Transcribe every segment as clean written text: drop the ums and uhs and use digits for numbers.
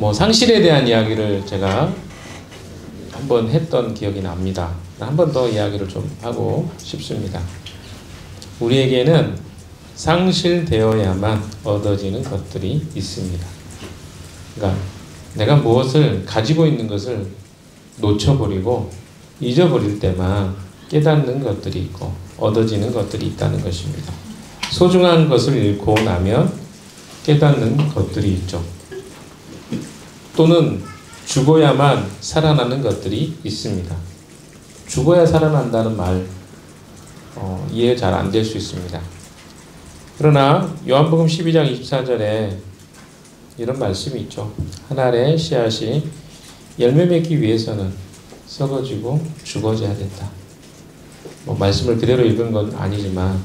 뭐 상실에 대한 이야기를 제가 한번 했던 기억이 납니다. 한 번 더 이야기를 좀 하고 싶습니다. 우리에게는 상실되어야만 얻어지는 것들이 있습니다. 그러니까 내가 무엇을 가지고 있는 것을 놓쳐버리고 잊어버릴 때만 깨닫는 것들이 있고 얻어지는 것들이 있다는 것입니다. 소중한 것을 잃고 나면 깨닫는 것들이 있죠. 또는 죽어야만 살아나는 것들이 있습니다. 죽어야 살아난다는 말 이해 잘 안 될 수 있습니다. 그러나 요한복음 12장 24절에 이런 말씀이 있죠. 한 알의 씨앗이 열매 맺기 위해서는 썩어지고 죽어져야 된다. 뭐 말씀을 그대로 읽은 건 아니지만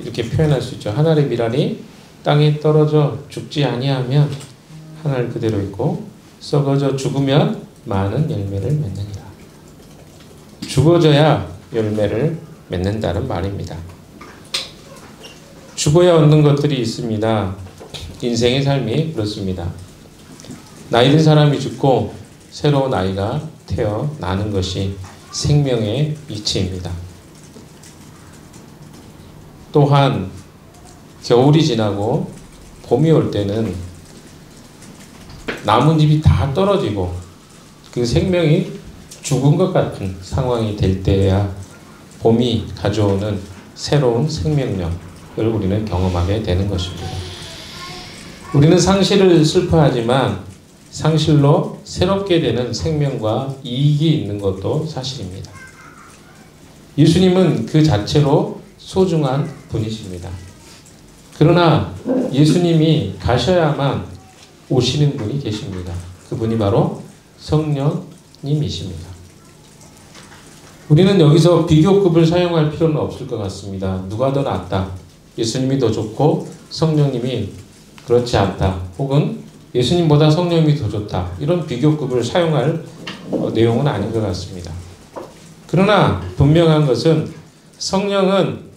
이렇게 표현할 수 있죠. 한 알의 밀알이 땅에 떨어져 죽지 아니하면 한 알 그대로 있고 썩어져 죽으면 많은 열매를 맺느니라. 죽어져야 열매를 맺는다는 말입니다. 죽어야 얻는 것들이 있습니다. 인생의 삶이 그렇습니다. 나이 든 사람이 죽고 새로운 아이가 태어나는 것이 생명의 이치입니다. 또한 겨울이 지나고 봄이 올 때는 나뭇잎이 다 떨어지고 그 생명이 죽은 것 같은 상황이 될 때야 봄이 가져오는 새로운 생명력을 우리는 경험하게 되는 것입니다. 우리는 상실을 슬퍼하지만 상실로 새롭게 되는 생명과 이익이 있는 것도 사실입니다. 예수님은 그 자체로 소중한 분이십니다. 그러나 예수님이 가셔야만 오시는 분이 계십니다. 그분이 바로 성령님이십니다. 우리는 여기서 비교급을 사용할 필요는 없을 것 같습니다. 누가 더 낫다. 예수님이 더 좋고 성령님이 그렇지 않다. 혹은 예수님보다 성령님이 더 좋다. 이런 비교급을 사용할 내용은 아닌 것 같습니다. 그러나 분명한 것은 성령은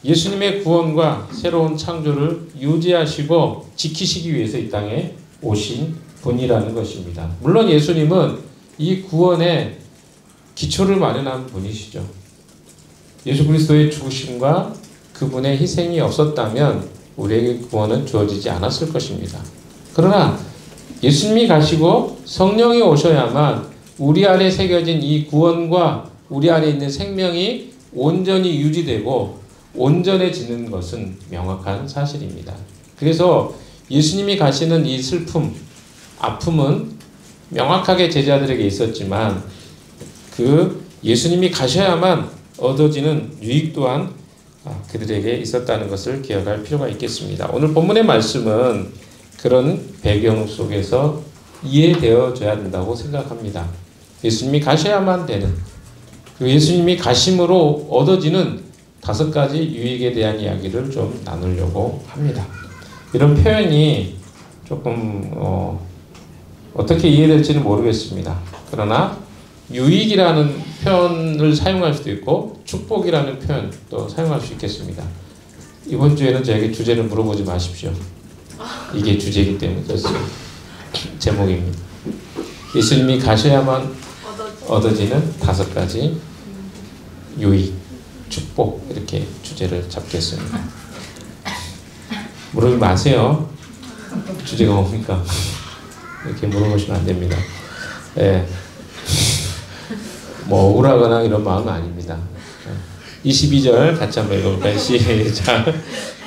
예수님의 구원과 새로운 창조를 유지하시고 지키시기 위해서 이 땅에 오신 분이라는 것입니다. 물론 예수님은 이 구원의 기초를 마련한 분이시죠. 예수 그리스도의 죽으심과 그분의 희생이 없었다면 우리에게 구원은 주어지지 않았을 것입니다. 그러나 예수님이 가시고 성령이 오셔야만 우리 안에 새겨진 이 구원과 우리 안에 있는 생명이 온전히 유지되고 온전해지는 것은 명확한 사실입니다. 그래서 예수님이 가시는 이 슬픔, 아픔은 명확하게 제자들에게 있었지만 그 예수님이 가셔야만 얻어지는 유익 또한 그들에게 있었다는 것을 기억할 필요가 있겠습니다. 오늘 본문의 말씀은 그런 배경 속에서 이해되어져야 된다고 생각합니다. 예수님이 가셔야만 되는, 그 예수님이 가심으로 얻어지는 5가지 유익에 대한 이야기를 좀 나누려고 합니다. 이런 표현이 조금 어떻게 이해될지는 모르겠습니다. 그러나 유익이라는 표현을 사용할 수도 있고 축복이라는 표현도 사용할 수 있겠습니다. 이번 주에는 저에게 주제를 물어보지 마십시오. 이게 주제이기 때문에 그렇습니다. 제목입니다. 예수님이 가셔야만 얻어지는 5가지 유익, 축복, 이렇게 주제를 잡겠습니다. 물어보지 마세요. 주제가 뭡니까? 이렇게 물어보시면 안 됩니다. 예. 뭐 억울하거나 이런 마음은 아닙니다. 22절 같이 한번 읽어볼까요? 시작.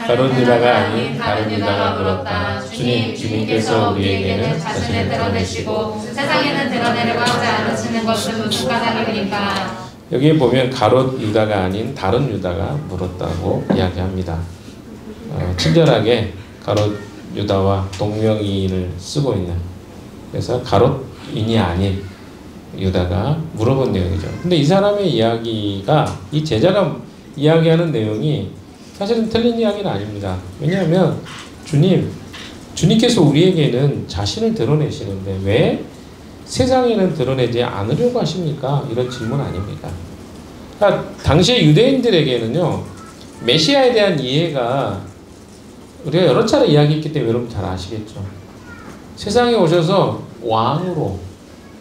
가룟 유다가 아닌 다른 유다가 물었다. 주님께서 우리에게는 자신을 드러내시고 세상에는 드러내려고 하지 않으시는 것은 무슨 까닭입니까? 여기에 보면 가롯 유다가 아닌 다른 유다가 물었다고 이야기합니다. 친절하게 가롯 유다와 동명이인을 쓰고 있는, 그래서 가롯인이 아닌 유다가 물어본 내용이죠. 근데 이 사람의 이야기가, 이 제자가 이야기하는 내용이 사실은 틀린 이야기는 아닙니다. 왜냐하면 주님께서 우리에게는 자신을 드러내시는데 왜 세상에는 드러내지 않으려고 하십니까? 이런 질문 아닙니까? 그러니까 당시의 유대인들에게는요, 메시아에 대한 이해가 우리가 여러 차례 이야기했기 때문에 여러분 잘 아시겠죠. 세상에 오셔서 왕으로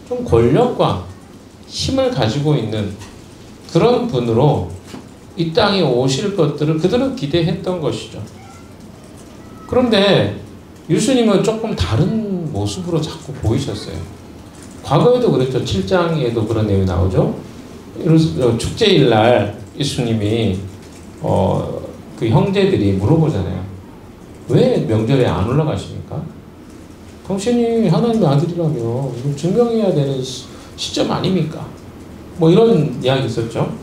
좀 권력과 힘을 가지고 있는 그런 분으로 이 땅에 오실 것들을 그들은 기대했던 것이죠. 그런데 예수님은 조금 다른 모습으로 자꾸 보이셨어요. 과거에도 그랬죠. 7장에도 그런 내용이 나오죠. 축제일 날 예수님이 그 형제들이 물어보잖아요. 왜 명절에 안 올라가십니까? 당신이 하나님의 아들이라며 이걸 증명해야 되는 시점 아닙니까? 뭐 이런 이야기 있었죠.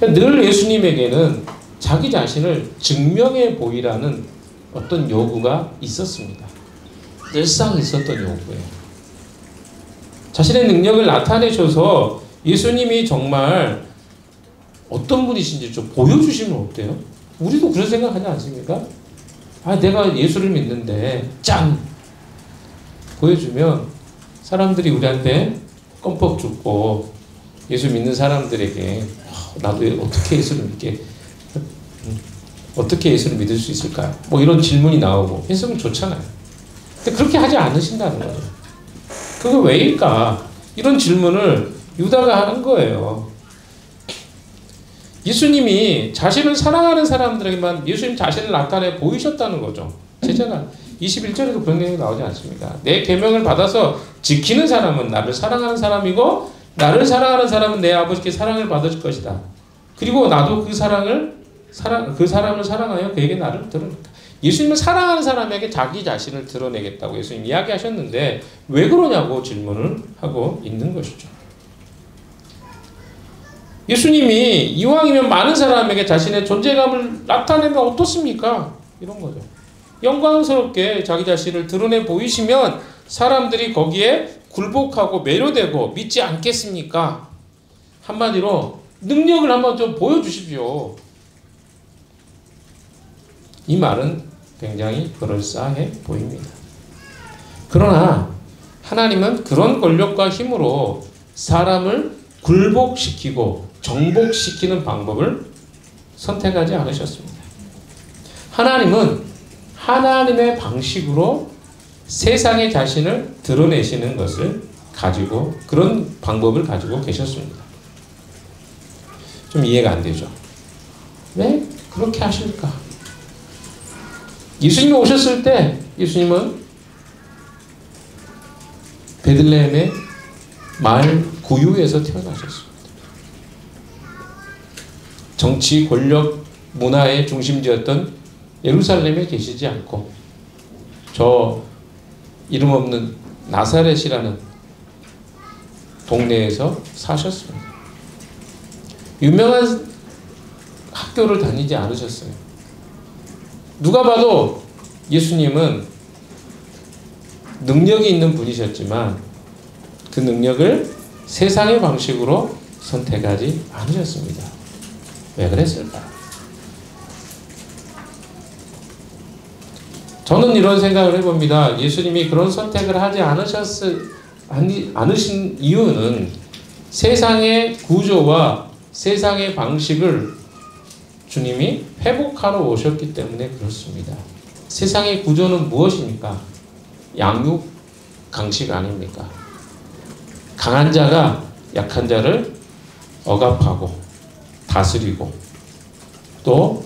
늘 예수님에게는 자기 자신을 증명해 보이라는 어떤 요구가 있었습니다. 늘상 있었던 요구예요. 자신의 능력을 나타내셔서 예수님이 정말 어떤 분이신지 좀 보여주시면 어때요? 우리도 그런 생각하지 않습니까? 아, 내가 예수를 믿는데 짠! 보여주면 사람들이 우리한테 껌뻑 죽고 예수 믿는 사람들에게 나도 어떻게 예수를 믿게 어떻게 예수를 믿을 수 있을까요? 뭐 이런 질문이 나오고 했으면 좋잖아요. 근데 그렇게 하지 않으신다는 거죠. 그게 왜일까? 이런 질문을 유다가 하는 거예요. 예수님이 자신을 사랑하는 사람들에게만 예수님 자신을 나타내 보이셨다는 거죠. 제자가 21절에도 그런 내용이 나오지 않습니까? 내 계명을 받아서 지키는 사람은 나를 사랑하는 사람이고 나를 사랑하는 사람은 내 아버지께 사랑을 받을 것이다. 그리고 나도 그 사람을 사랑하여 그에게 나를 드러낸다. 예수님은 사랑하는 사람에게 자기 자신을 드러내겠다고 예수님 이야기하셨는데 왜 그러냐고 질문을 하고 있는 것이죠. 예수님이 이왕이면 많은 사람에게 자신의 존재감을 나타내면 어떻습니까? 이런 거죠. 영광스럽게 자기 자신을 드러내 보이시면 사람들이 거기에 굴복하고 매료되고 믿지 않겠습니까? 한마디로 능력을 한번 좀 보여주십시오. 이 말은 굉장히 그럴싸해 보입니다. 그러나 하나님은 그런 권력과 힘으로 사람을 굴복시키고 정복시키는 방법을 선택하지 않으셨습니다. 하나님은 하나님의 방식으로 세상의 자신을 드러내시는 것을 가지고 그런 방법을 가지고 계셨습니다. 좀 이해가 안 되죠? 왜 그렇게 하실까? 예수님이 오셨을 때 예수님은 베들레헴의 마을 구유에서 태어나셨습니다. 정치, 권력, 문화의 중심지였던 예루살렘에 계시지 않고 저 이름 없는 나사렛이라는 동네에서 사셨습니다. 유명한 학교를 다니지 않으셨어요. 누가 봐도 예수님은 능력이 있는 분이셨지만 그 능력을 세상의 방식으로 선택하지 않으셨습니다. 왜 그랬을까? 저는 이런 생각을 해봅니다. 예수님이 그런 선택을 하지 않으신 이유는 세상의 구조와 세상의 방식을 주님이 회복하러 오셨기 때문에 그렇습니다. 세상의 구조는 무엇입니까? 양육 강식 아닙니까? 강한 자가 약한 자를 억압하고 다스리고 또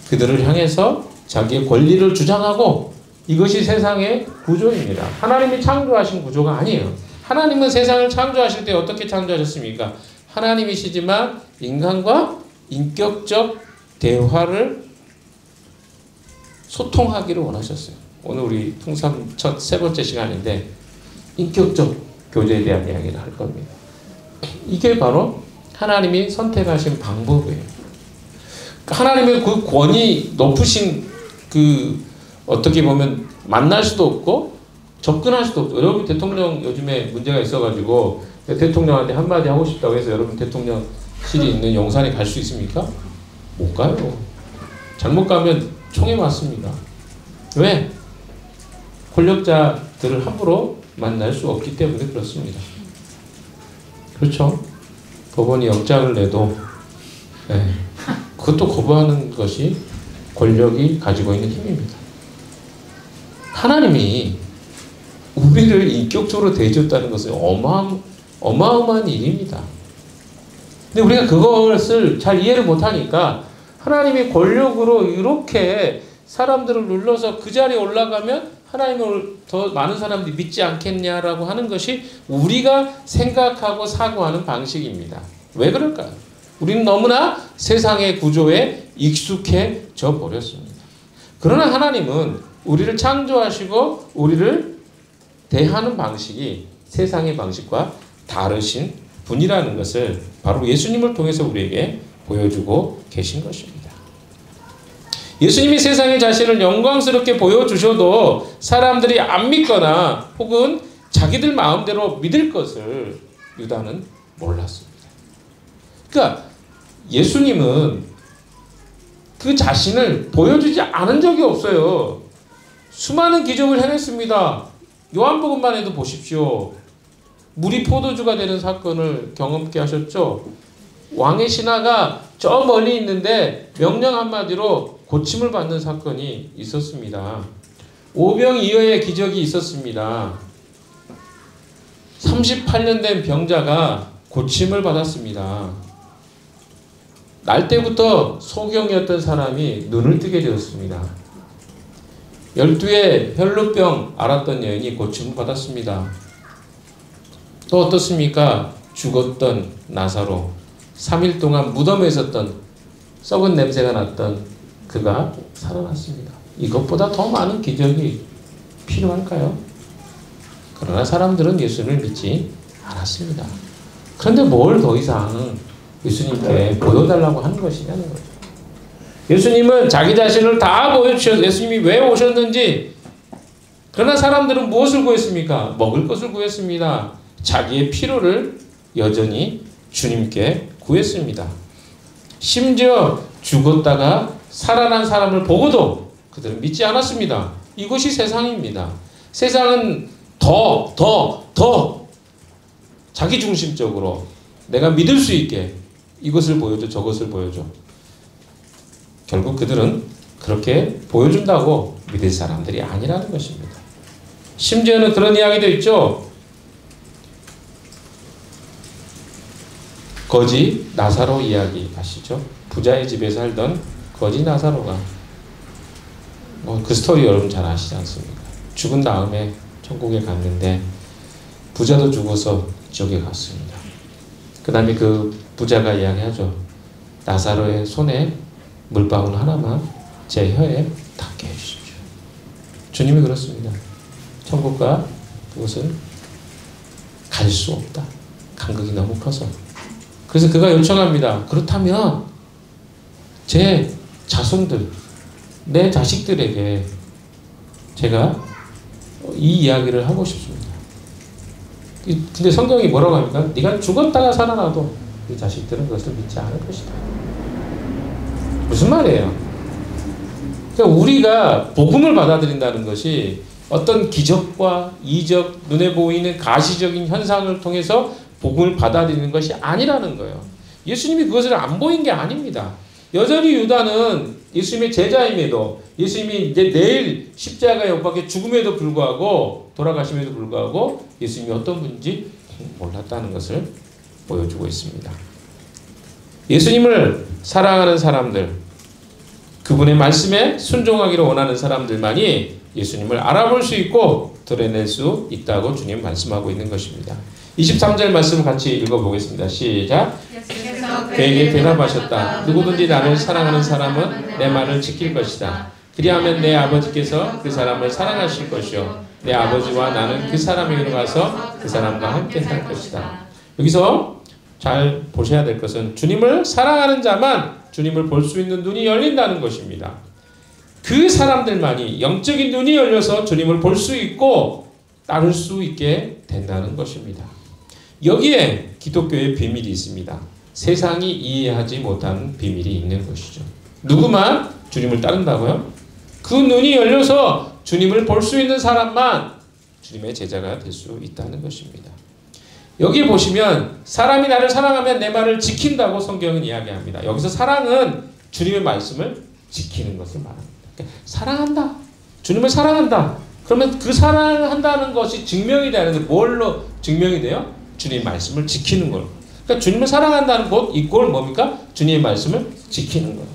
그들을 향해서 자기의 권리를 주장하고 이것이 세상의 구조입니다. 하나님이 창조하신 구조가 아니에요. 하나님은 세상을 창조하실 때 어떻게 창조하셨습니까? 하나님이시지만 인간과 인격적 대화를 소통하기를 원하셨어요. 오늘 우리 통삼 첫 세 번째 시간인데 인격적 교제에 대한 이야기를 할 겁니다. 이게 바로 하나님이 선택하신 방법이에요. 하나님의 그 권위 높으신 그 어떻게 보면 만날 수도 없고 접근할 수도 없고 여러분 대통령 요즘에 문제가 있어가지고 대통령한테 한마디 하고 싶다고 해서 여러분 대통령실이 있는 용산에 갈 수 있습니까? 못 가요. 잘못 가면 총에 맞습니다. 왜? 권력자들을 함부로 만날 수 없기 때문에 그렇습니다. 그렇죠? 법원이 영장을 내도 그것도 거부하는 것이 권력이 가지고 있는 힘입니다. 하나님이 우리를 인격적으로 대해줬다는 것은 어마어마한 일입니다. 근데 우리가 그것을 잘 이해를 못하니까 하나님이 권력으로 이렇게 사람들을 눌러서 그 자리에 올라가면 하나님을 더 많은 사람들이 믿지 않겠냐라고 하는 것이 우리가 생각하고 사고하는 방식입니다. 왜 그럴까요? 우리는 너무나 세상의 구조에 익숙해져 버렸습니다. 그러나 하나님은 우리를 창조하시고 우리를 대하는 방식이 세상의 방식과 다르신 분이라는 것을 바로 예수님을 통해서 우리에게 보여주고 계신 것입니다. 예수님이 세상에 자신을 영광스럽게 보여주셔도 사람들이 안 믿거나 혹은 자기들 마음대로 믿을 것을 유다는 몰랐습니다. 그러니까 예수님은 그 자신을 보여주지 않은 적이 없어요. 수많은 기적을 해냈습니다. 요한복음만 해도 보십시오. 물이 포도주가 되는 사건을 경험케 하셨죠. 왕의 신하가 저 멀리 있는데 명령 한마디로 고침을 받는 사건이 있었습니다. 오병이어의 기적이 있었습니다. 38년 된 병자가 고침을 받았습니다. 날 때부터 소경이었던 사람이 눈을 뜨게 되었습니다. 12의 혈루병 앓았던 여인이 고침을 받았습니다. 또 어떻습니까? 죽었던 나사로, 3일 동안 무덤에 있었던 썩은 냄새가 났던 그가 살아났습니다. 이것보다 더 많은 기적이 필요할까요? 그러나 사람들은 예수를 믿지 않았습니다. 그런데 뭘 더 이상 예수님께 보여달라고 하는 것이냐는 거죠. 예수님은 자기 자신을 다 보여주셔서 예수님이 왜 오셨는지. 그러나 사람들은 무엇을 구했습니까? 먹을 것을 구했습니다. 자기의 필요를 여전히 주님께 구했습니다. 심지어 죽었다가 살아난 사람을 보고도 그들은 믿지 않았습니다. 이것이 세상입니다. 세상은 더 자기중심적으로 내가 믿을 수 있게 이것을 보여줘, 저것을 보여줘. 결국 그들은 그렇게 보여준다고 믿을 사람들이 아니라는 것입니다. 심지어는 그런 이야기도 있죠. 거지 나사로 이야기 아시죠? 부자의 집에 살던 거지 나사로가 그 스토리 여러분 잘 아시지 않습니까? 죽은 다음에 천국에 갔는데 부자도 죽어서 지옥에 갔습니다. 그 다음에 그 부자가 이야기하죠. 나사로의 손에 물방울 하나만 제 혀에 닿게 해주십시오. 주님이 그렇습니다. 천국과 그곳은 갈 수 없다. 간극이 너무 커서. 그래서 그가 요청합니다. 그렇다면 제 자손들, 내 자식들에게 제가 이 이야기를 하고 싶습니다. 근데 성경이 뭐라고 합니까? 네가 죽었다가 살아나도 네 자식들은 그것을 믿지 않을 것이다. 무슨 말이에요? 그러니까 우리가 복음을 받아들인다는 것이 어떤 기적과 이적, 눈에 보이는 가시적인 현상을 통해서 복음을 받아들이는 것이 아니라는 거예요. 예수님이 그것을 안 보인 게 아닙니다. 여전히 유다는 예수님의 제자임에도 예수님이 이제 내일 십자가에 못 박혀 죽음에도 불구하고 돌아가심에도 불구하고 예수님이 어떤 분인지 몰랐다는 것을 보여주고 있습니다. 예수님을 사랑하는 사람들, 그분의 말씀에 순종하기를 원하는 사람들만이 예수님을 알아볼 수 있고 드러낼 수 있다고 주님 말씀하고 있는 것입니다. 23절 말씀을 같이 읽어보겠습니다. 시작. 그에게 대답하셨다. 누구든지 나를 사랑하는 사람은 내 말을 지킬 것이다. 그리하면 내 아버지께서 그 사람을 사랑하실 것이요 내 아버지와 나는 그 사람에게로 가서 그 사람과 함께 살 것이다. 여기서 잘 보셔야 될 것은 주님을 사랑하는 자만 주님을 볼 수 있는 눈이 열린다는 것입니다. 그 사람들만이 영적인 눈이 열려서 주님을 볼 수 있고 따를 수 있게 된다는 것입니다. 여기에 기독교의 비밀이 있습니다. 세상이 이해하지 못하는 비밀이 있는 것이죠. 누구만 주님을 따른다고요? 그 눈이 열려서 주님을 볼 수 있는 사람만 주님의 제자가 될 수 있다는 것입니다. 여기 보시면 사람이 나를 사랑하면 내 말을 지킨다고 성경은 이야기합니다. 여기서 사랑은 주님의 말씀을 지키는 것을 말합니다. 그러니까 사랑한다. 주님을 사랑한다. 그러면 그 사랑한다는 것이 증명이 되는데 뭘로 증명이 돼요? 주님의 말씀을 지키는 거예요. 그러니까 주님을 사랑한다는 것 이꼴 뭡니까? 주님의 말씀을 지키는 거예요.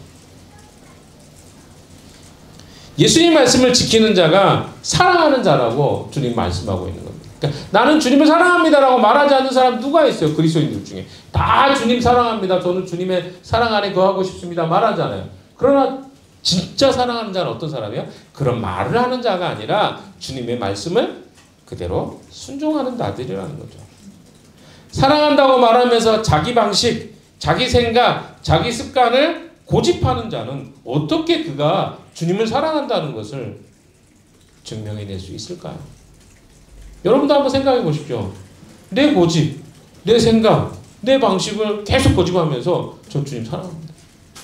예수님 말씀을 지키는 자가 사랑하는 자라고 주님 말씀하고 있는 겁니다. 그러니까 나는 주님을 사랑합니다라고 말하지 않는 사람 누가 있어요? 그리스도인들 중에. 다 주님 사랑합니다. 저는 주님의 사랑 안에 거하고 싶습니다. 말하잖아요. 그러나 진짜 사랑하는 자는 어떤 사람이에요? 그런 말을 하는 자가 아니라 주님의 말씀을 그대로 순종하는 자들이라는 거죠. 사랑한다고 말하면서 자기 방식, 자기 생각, 자기 습관을 고집하는 자는 어떻게 그가 주님을 사랑한다는 것을 증명해낼 수 있을까요? 여러분도 한번 생각해 보십시오. 내 고집, 내 생각, 내 방식을 계속 고집하면서 저 주님 사랑합니다.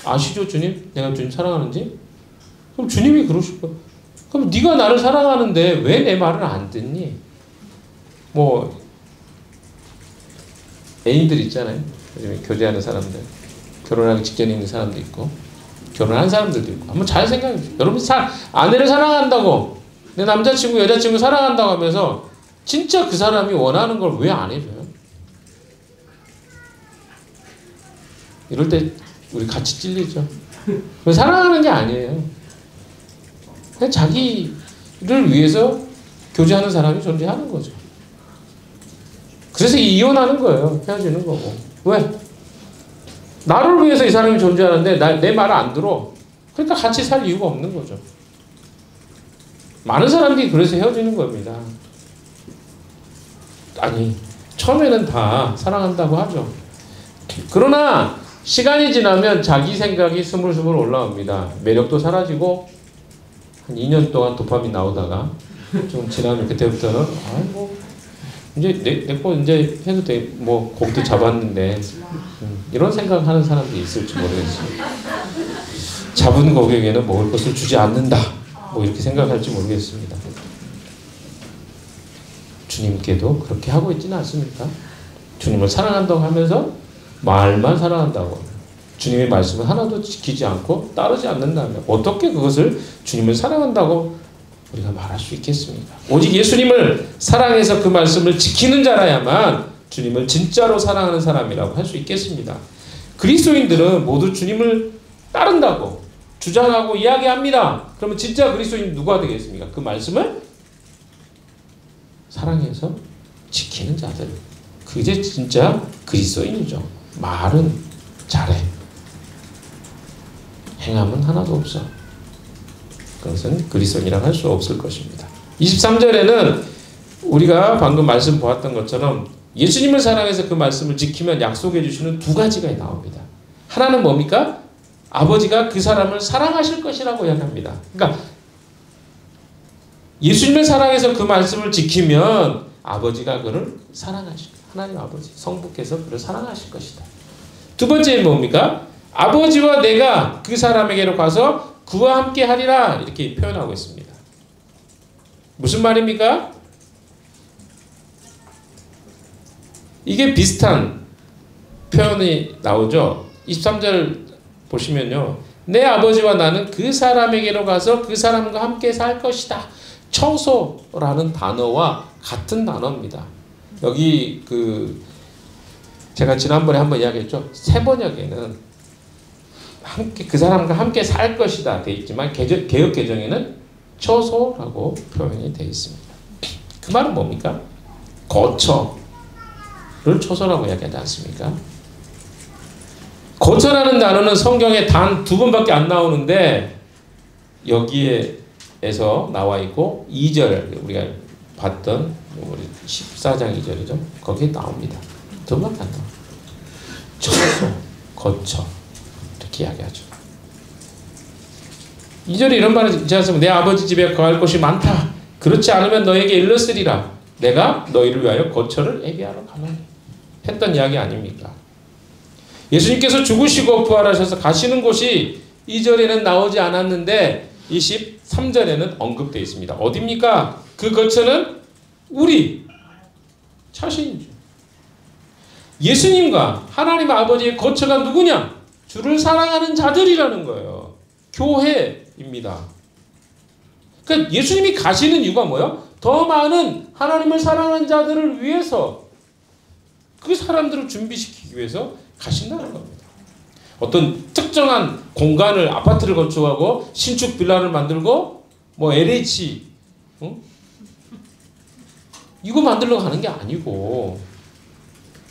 아시죠 주님? 내가 주님 사랑하는지? 그럼 주님이 그러실 거예요. 그럼 네가 나를 사랑하는데 왜 내 말을 안 듣니? 뭐 애인들 있잖아요. 요즘에 교제하는 사람들. 결혼하기 직전에 있는 사람도 있고 결혼한 사람들도 있고 한번 잘 생각해 보세요. 여러분 아내를 사랑한다고 내 남자친구 여자친구 사랑한다고 하면서 진짜 그 사람이 원하는 걸 왜 안 해줘요? 이럴 때 우리 같이 찔리죠. 사랑하는 게 아니에요. 그냥 자기를 위해서 교제하는 사람이 존재하는 거죠. 그래서 이혼하는 거예요. 헤어지는 거고. 왜? 나를 위해서 이 사람이 존재하는데 내 말을 안 들어. 그러니까 같이 살 이유가 없는 거죠. 많은 사람들이 그래서 헤어지는 겁니다. 아니 처음에는 다 사랑한다고 하죠. 그러나 시간이 지나면 자기 생각이 스물스물 올라옵니다. 매력도 사라지고 한 2년 동안 도파민 나오다가 좀 지나면 그때부터는 아이고 이제 내 거 이제 해도 돼. 뭐 고기도 잡았는데 이런 생각하는 사람도 있을지 모르겠어요. 잡은 고객에는 먹을 것을 주지 않는다. 뭐 이렇게 생각할지 모르겠습니다. 주님께도 그렇게 하고 있지는 않습니까? 주님을 사랑한다고 하면서 말만 사랑한다고 주님의 말씀을 하나도 지키지 않고 따르지 않는다면 어떻게 그것을 주님을 사랑한다고 우리가 말할 수 있겠습니까? 오직 예수님을 사랑해서 그 말씀을 지키는 자라야만 주님을 진짜로 사랑하는 사람이라고 할 수 있겠습니다. 그리스도인들은 모두 주님을 따른다고 주장하고 이야기합니다. 그러면 진짜 그리스도인 누가 되겠습니까? 그 말씀을 사랑해서 지키는 자들. 그게 진짜 그리스도인이죠. 말은 잘해. 행함은 하나도 없어. 그것은 그리스도인이라고 할 수 없을 것입니다. 23절에는 우리가 방금 말씀 보았던 것처럼 예수님을 사랑해서 그 말씀을 지키면 약속해 주시는 두 가지가 나옵니다. 하나는 뭡니까? 아버지가 그 사람을 사랑하실 것이라고 이야기합니다. 그러니까 예수님을 사랑해서 그 말씀을 지키면 아버지가 그를 사랑하실 거예요. 하나님 아버지, 성부께서 그를 사랑하실 것이다. 두 번째는 뭡니까? 아버지와 내가 그 사람에게로 가서 그와 함께 하리라 이렇게 표현하고 있습니다. 무슨 말입니까? 이게 비슷한 표현이 나오죠. 23절 보시면요. 내 아버지와 나는 그 사람에게로 가서 그 사람과 함께 살 것이다. 처소라는 단어와 같은 단어입니다. 여기 제가 지난번에 한번 이야기했죠. 새 번역에는 함께 그 사람과 함께 살 것이다 되어 있지만 개역 개정에는 처소라고 표현이 되어 있습니다. 그 말은 뭡니까? 거처를 처소라고 이야기하지 않습니까? 거처라는 단어는 성경에 단 2번밖에 안 나오는데 여기에서 나와 있고 2절 우리가 봤던 우리 14장 2절이죠. 거기에 나옵니다. 2번밖에 안 나와요. 처소, 거처 이렇게 이야기하죠. 2절에 이런 말을 있지 않습니까? 내 아버지 집에 거할 곳이 많다. 그렇지 않으면 너에게 일렀으리라. 내가 너희를 위하여 거처를 예비하러 가노니 했던 이야기 아닙니까? 예수님께서 죽으시고 부활하셔서 가시는 곳이 2절에는 나오지 않았는데 23절에는 언급되어 있습니다. 어디입니까? 그 거처는 우리 자신이죠. 예수님과 하나님 아버지의 거처가 누구냐? 주를 사랑하는 자들이라는 거예요. 교회입니다. 그러니까 예수님이 가시는 이유가 뭐예요? 더 많은 하나님을 사랑하는 자들을 위해서, 그 사람들을 준비시키기 위해서 가신다는 겁니다. 어떤 특정한 공간을, 아파트를 건축하고 신축 빌라를 만들고 뭐 LH 이거 만들러 가는 게 아니고,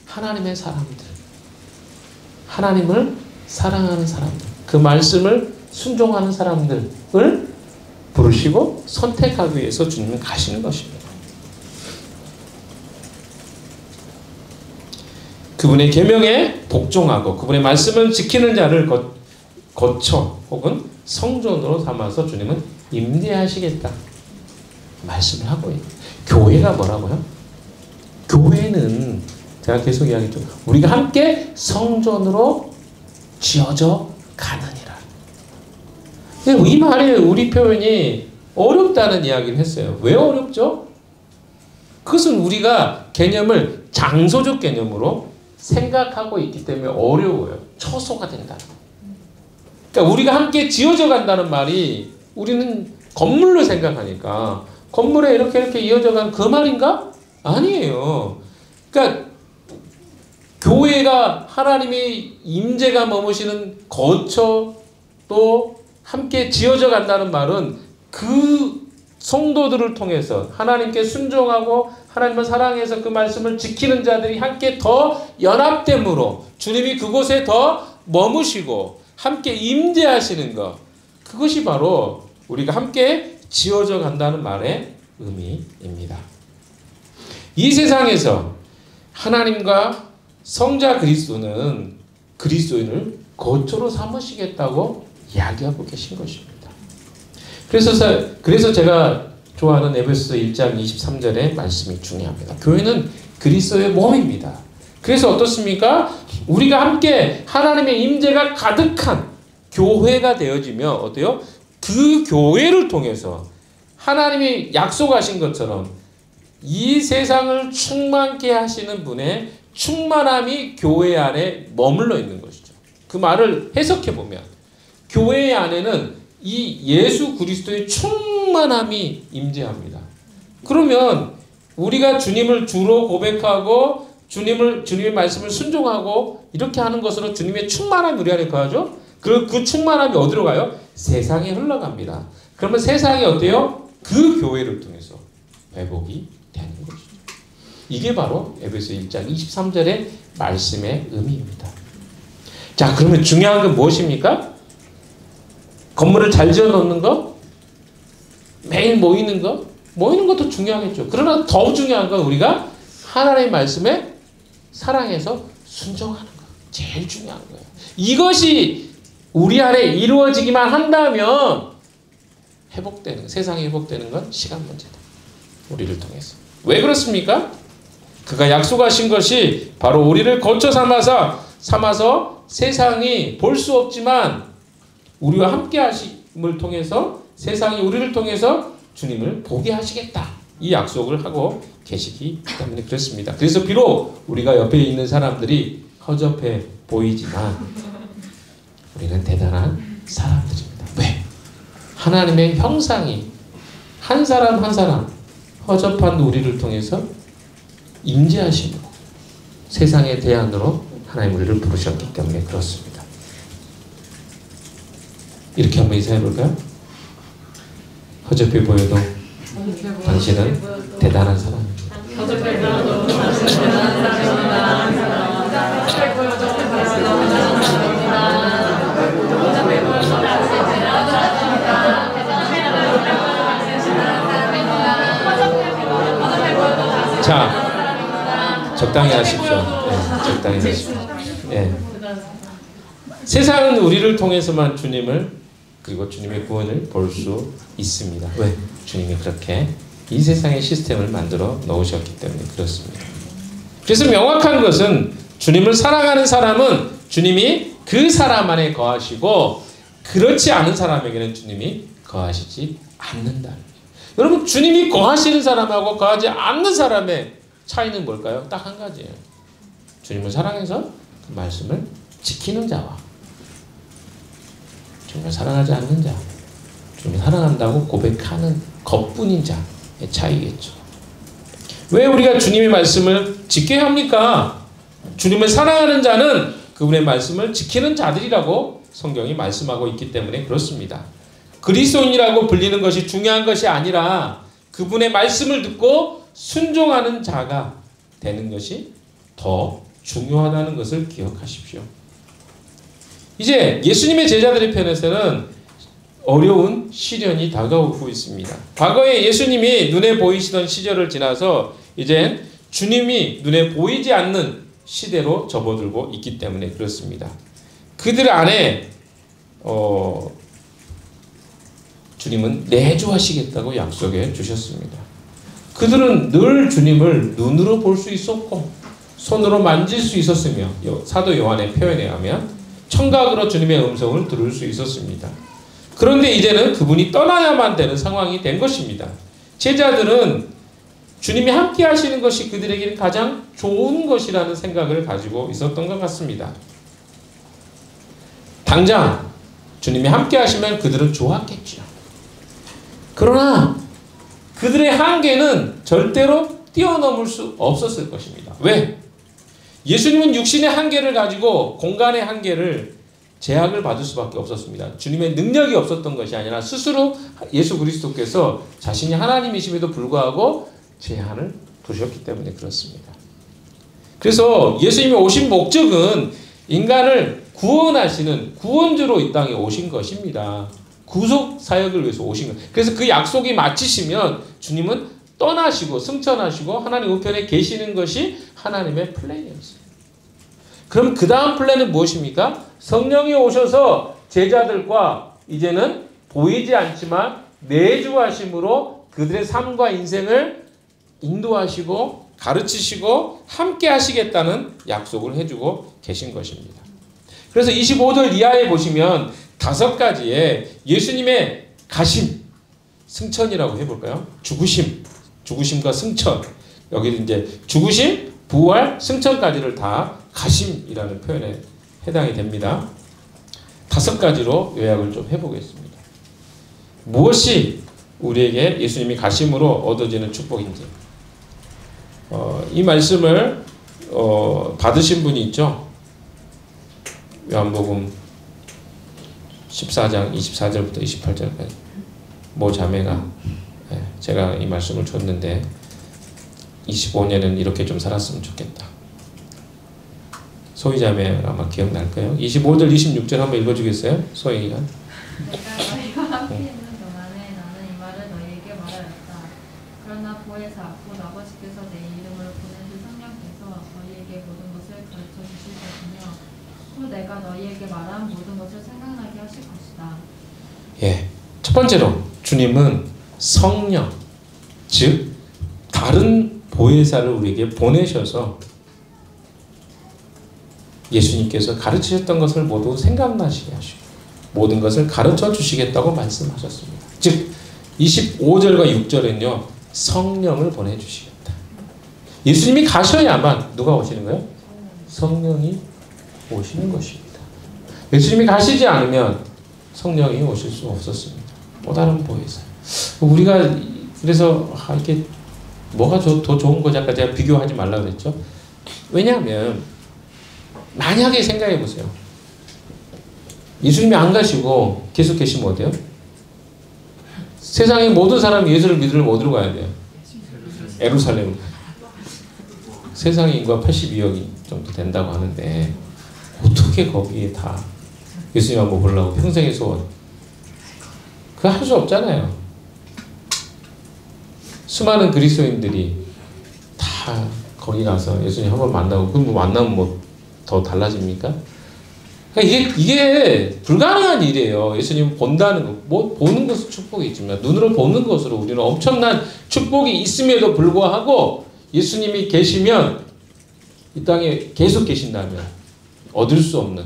하나님의 사람들, 하나님을 사랑하는 사람들, 그 말씀을 순종하는 사람들을 부르시고 선택하기 위해서 주님은 가시는 것입니다. 그분의 계명에 복종하고 그분의 말씀을 지키는 자를 거쳐 혹은 성전으로 삼아서 주님은 임재하시겠다 말씀을 하고 있는. 교회가 뭐라고요? 교회는 제가 계속 이야기했죠. 우리가 함께 성전으로 지어져 가느니라. 이 말이, 우리 표현이 어렵다는 이야기를 했어요. 왜 어렵죠? 그것은 우리가 개념을 장소적 개념으로 생각하고 있기 때문에 어려워요. 처소가 된다. 그러니까 우리가 함께 지어져 간다는 말이, 우리는 건물로 생각하니까 건물에 이렇게 이어져 가는 그 말인가? 아니에요. 그러니까 교회가 하나님의 임재가 머무시는 거처, 또 함께 지어져 간다는 말은 그 성도들을 통해서 하나님께 순종하고 하나님을 사랑해서 그 말씀을 지키는 자들이 함께 더 연합됨으로 주님이 그곳에 더 머무시고 함께 임재하시는 것, 그것이 바로 우리가 함께 지어져 간다는 말의 의미입니다. 이 세상에서 하나님과 성자 그리스도는 그리스도인을 거처로 삼으시겠다고 이야기하고 계신 것입니다. 그래서 제가 좋아하는 에베소서 1장 23절의 말씀이 중요합니다. 교회는 그리스도의 몸입니다. 그래서 어떻습니까? 우리가 함께 하나님의 임재가 가득한 교회가 되어지며 어때요? 그 교회를 통해서 하나님이 약속하신 것처럼 이 세상을 충만케 하시는 분의 충만함이 교회 안에 머물러 있는 것이죠. 그 말을 해석해 보면 교회 안에는 이 예수 그리스도의 충만함이 임재합니다. 그러면 우리가 주님을 주로 고백하고 주님의 말씀을 순종하고 이렇게 하는 것으로 주님의 충만함이 우리 안에 거하죠. 그 충만함이 어디로 가요? 세상에 흘러갑니다. 그러면 세상이 어때요? 그 교회를 통해서 회복이 되는 것이죠. 이게 바로 에베소 1장 23절의 말씀의 의미입니다. 자, 그러면 중요한 건 무엇입니까? 건물을 잘 지어 놓는 거? 매일 모이는 거? 모이는 것도 중요하겠죠. 그러나 더 중요한 건 우리가 하나님의 말씀에 사랑해서 순종하는 거. 제일 중요한 거예요. 이것이 우리 안에 이루어지기만 한다면 세상이 회복되는 건 시간 문제다. 우리를 통해서. 왜 그렇습니까? 그가 약속하신 것이 바로 우리를 거처 삼아서 세상이 볼 수 없지만 우리와 함께 하심을 통해서 세상이 우리를 통해서 주님을 보게 하시겠다. 이 약속을 하고 계시기 때문에 그렇습니다. 그래서 비록 우리가 옆에 있는 사람들이 허접해 보이지만 우리는 대단한 사람들입니다. 왜? 하나님의 형상이 한 사람 한 사람 허접한 우리를 통해서 임재하심으로 세상의 대안으로 하나님 우리를 부르셨기 때문에 그렇습니다. 이렇게 한번 인사해 볼까요? 허접해 보여도 당신은 대단한 사람입니다. 허접해 보여도 당신은 대단한 자, 적당히 하십시오. 네, 적당히 하십시오. 네. 세상은 우리를 통해서만 주님을 그리고 주님의 구원을 볼 수 있습니다. 왜? 주님이 그렇게 이 세상의 시스템을 만들어 놓으셨기 때문에 그렇습니다. 그래서 명확한 것은 주님을 사랑하는 사람은 주님이 그 사람 안에 거하시고 그렇지 않은 사람에게는 주님이 거하시지 않는다는 거예요. 여러분, 주님이 거하시는 사람하고 거하지 않는 사람의 차이는 뭘까요? 딱 한 가지예요. 주님을 사랑해서 그 말씀을 지키는 자와 주님을 사랑하지 않는 자, 주님을 사랑한다고 고백하는 것뿐인 자의 차이겠죠. 왜 우리가 주님의 말씀을 지켜야 합니까? 주님을 사랑하는 자는 그분의 말씀을 지키는 자들이라고 성경이 말씀하고 있기 때문에 그렇습니다. 그리스도인이라고 불리는 것이 중요한 것이 아니라 그분의 말씀을 듣고 순종하는 자가 되는 것이 더 중요하다는 것을 기억하십시오. 이제 예수님의 제자들의 편에서는 어려운 시련이 다가오고 있습니다. 과거에 예수님이 눈에 보이시던 시절을 지나서 이젠 주님이 눈에 보이지 않는 시대로 접어들고 있기 때문에 그렇습니다. 그들 안에 주님은 내주하시겠다고 약속해 주셨습니다. 그들은 늘 주님을 눈으로 볼 수 있었고 손으로 만질 수 있었으며 사도 요한의 표현에 하면 청각으로 주님의 음성을 들을 수 있었습니다. 그런데 이제는 그분이 떠나야만 되는 상황이 된 것입니다. 제자들은 주님이 함께 하시는 것이 그들에게는 가장 좋은 것이라는 생각을 가지고 있었던 것 같습니다. 당장 주님이 함께 하시면 그들은 좋았겠죠. 그러나 그들의 한계는 절대로 뛰어넘을 수 없었을 것입니다. 왜? 예수님은 육신의 한계를 가지고 공간의 한계를 제약을 받을 수밖에 없었습니다. 주님의 능력이 없었던 것이 아니라 스스로 예수 그리스도께서 자신이 하나님이심에도 불구하고 제한을 두셨기 때문에 그렇습니다. 그래서 예수님이 오신 목적은 인간을 구원하시는 구원주로 이 땅에 오신 것입니다. 구속 사역을 위해서 오신 것. 그래서 그 약속이 마치시면 주님은 떠나시고 승천하시고 하나님 우편에 계시는 것이 하나님의 플랜이었어요. 그럼 그 다음 플랜은 무엇입니까? 성령이 오셔서 제자들과 이제는 보이지 않지만 내주하심으로 그들의 삶과 인생을 인도하시고 가르치시고 함께 하시겠다는 약속을 해주고 계신 것입니다. 그래서 25절 이하에 보시면 5가지의 예수님의 가심, 승천이라고 해볼까요? 죽으심과 승천. 여기 이제 죽으심, 부활, 승천까지를 다 가심이라는 표현에 해당이 됩니다. 5가지로 요약을 좀 해보겠습니다. 무엇이 우리에게 예수님이 가심으로 얻어지는 축복인지. 이 말씀을 받으신 분이 있죠. 요한복음 14장 24절부터 28절까지 모 자매가 제가 이 말씀을 줬는데 25년은 이렇게 좀 살았으면 좋겠다. 소희 자매 아마 기억날 거예요. 25절 26절 한번 읽어주겠어요? 소희가. 내가 너희와 함께 있는 동안에 나는 이 말을 너희에게 말하였다. 그러나 보혜사 곧 아버지께서 내 이름으로 보내신 성령께서 너희에게 모든 것을 가르쳐 주실 것이며 또 내가 너희에게 말한 모든 것을 생각나게 하실 것이다. 예, 첫 번째로 주님은 성령, 즉 다른 보혜사를 우리에게 보내셔서 예수님께서 가르치셨던 것을 모두 생각나시게 하시고 모든 것을 가르쳐 주시겠다고 말씀하셨습니다. 즉 25절과 6절은요 성령을 보내주시겠다. 예수님이 가셔야만 누가 오시는 거예요? 성령이 오시는 것입니다. 예수님이 가시지 않으면 성령이 오실 수 없었습니다. 또 다른 보혜사. 우리가 그래서 이게 뭐가 더 좋은 거지 아까 제가 비교하지 말라고 그랬죠. 왜냐하면 만약에 생각해 보세요. 예수님이 안 가시고 계속 계시면 어때요? 세상의 모든 사람이 예수를 믿으려면 어디로 가야 돼요? 예루살렘. 세상의 인구가 82억 정도 된다고 하는데 어떻게 거기에 다 예수님 한번 보려고 평생의 소원. 그거 할 수 없잖아요. 수많은 그리스도인들이 다 거기 가서 예수님 한번 만나고 그럼 뭐 만나면 뭐 더 달라집니까? 그러니까 이게 불가능한 일이에요. 예수님 본다는 거, 뭐 보는 것은 축복이지만 눈으로 보는 것으로 우리는 엄청난 축복이 있음에도 불구하고 예수님이 계시면 이 땅에 계속 계신다면 얻을 수 없는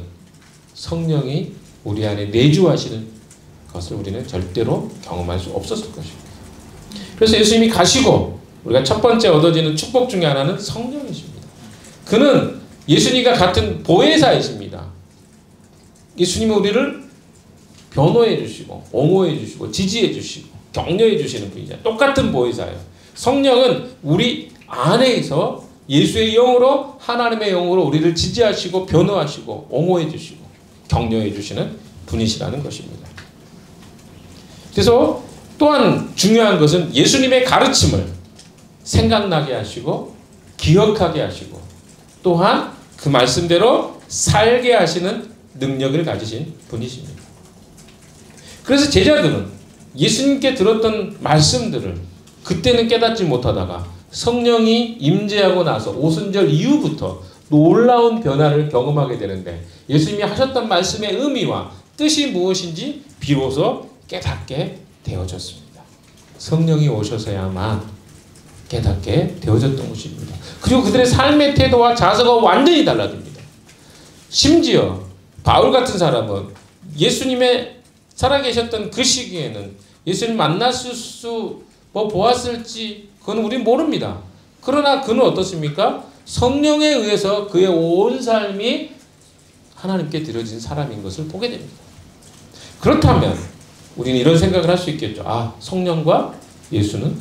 성령이 우리 안에 내주하시는 것을 우리는 절대로 경험할 수 없었을 것입니다. 그래서 예수님이 가시고 우리가 첫 번째 얻어지는 축복 중에 하나는 성령이십니다. 그는 예수님과 같은 보혜사이십니다. 예수님은 우리를 변호해 주시고 옹호해 주시고 지지해 주시고 격려해 주시는 분이잖아요. 똑같은 보혜사예요. 성령은 우리 안에서 예수의 영으로 하나님의 영으로 우리를 지지하시고 변호하시고 옹호해 주시고 격려해 주시는 분이시라는 것입니다. 그래서 또한 중요한 것은 예수님의 가르침을 생각나게 하시고 기억하게 하시고 또한 그 말씀대로 살게 하시는 능력을 가지신 분이십니다. 그래서 제자들은 예수님께 들었던 말씀들을 그때는 깨닫지 못하다가 성령이 임재하고 나서 오순절 이후부터 놀라운 변화를 경험하게 되는데 예수님이 하셨던 말씀의 의미와 뜻이 무엇인지 비로소 깨닫게 되어졌습니다. 성령이 오셔서야만 깨닫게 되어졌던 것입니다. 그리고 그들의 삶의 태도와 자세가 완전히 달라집니다. 심지어 바울 같은 사람은 예수님의 살아계셨던 그 시기에는 예수님 만났을 수 보았을지 그건 우린 모릅니다. 그러나 그는 어떻습니까? 성령에 의해서 그의 온 삶이 하나님께 드려진 사람인 것을 보게 됩니다. 그렇다면 우리는 이런 생각을 할 수 있겠죠. 아, 성령과 예수는